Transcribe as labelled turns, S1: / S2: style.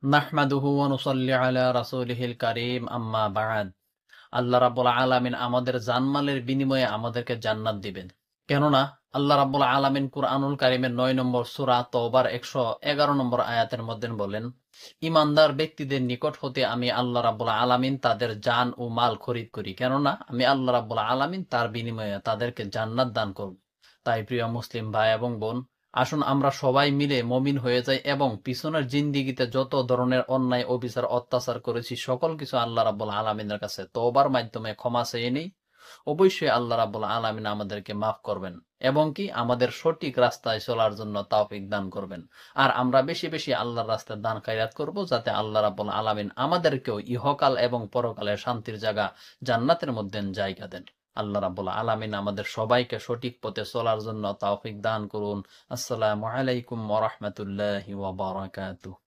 S1: নাহমাদুহু ওয়া নুসাল্লি আলা রাসূলিহিল কারীম আম্মা বা'দ। আল্লাহ রাব্বুল আলামিন আমাদের জানমালের বিনিময়ে আমাদেরকে জান্নাত দিবেন। কেননা আল্লাহ রাব্বুল আলামিন কুরআনুল কারীমের ৯ নম্বর সূরা তওবার ১১১ নম্বর আয়াতের মধ্যে বলেন, ঈমানদার ব্যক্তিদের নিকট হতে আমি আল্লাহ রাব্বুল আলামিন তাদের জান ও মাল খরিদ করি। কেননা আমি আল্লাহ রাব্বুল আলামিন তার বিনিময়ে তাদেরকে জান্নাত দান করব। তাই প্রিয় মুসলিম ভাই এবং বোন, আসুন আমরা সবাই মিলে মমিন হয়ে যাই এবং পিছনের জিন্দিগিতে যত ধরনের অন্যায় অবিচার অত্যাচার করেছি সকল কিছু আল্লাহ রাব্বুল আলামিনের কাছে তওবার মাধ্যমে ক্ষমা চেয়ে নেই। অবশ্যই আল্লাহ রাব্বুল আলামিন আমাদেরকে মাফ করবেন এবং কি আমাদের সঠিক রাস্তায় চলার জন্য তৌফিক দান করবেন। আর আমরা বেশি বেশি আল্লাহর রাস্তায় দান খয়রাত করব, যাতে আল্লাহ রাব্বুল আলামিন আমাদেরকেও ইহকাল এবং পরকালে শান্তির জায়গা জান্নাতের মধ্যে জায়গা দেন। আল্লাহ রাব্বুল আলামিন আমাদের সবাইকে সঠিক পথে চলার জন্য তৌফিক দান করুন। আসসালামু আলাইকুম ওয়া রাহমাতুল্লাহি ওয়া বারাকাতুহু।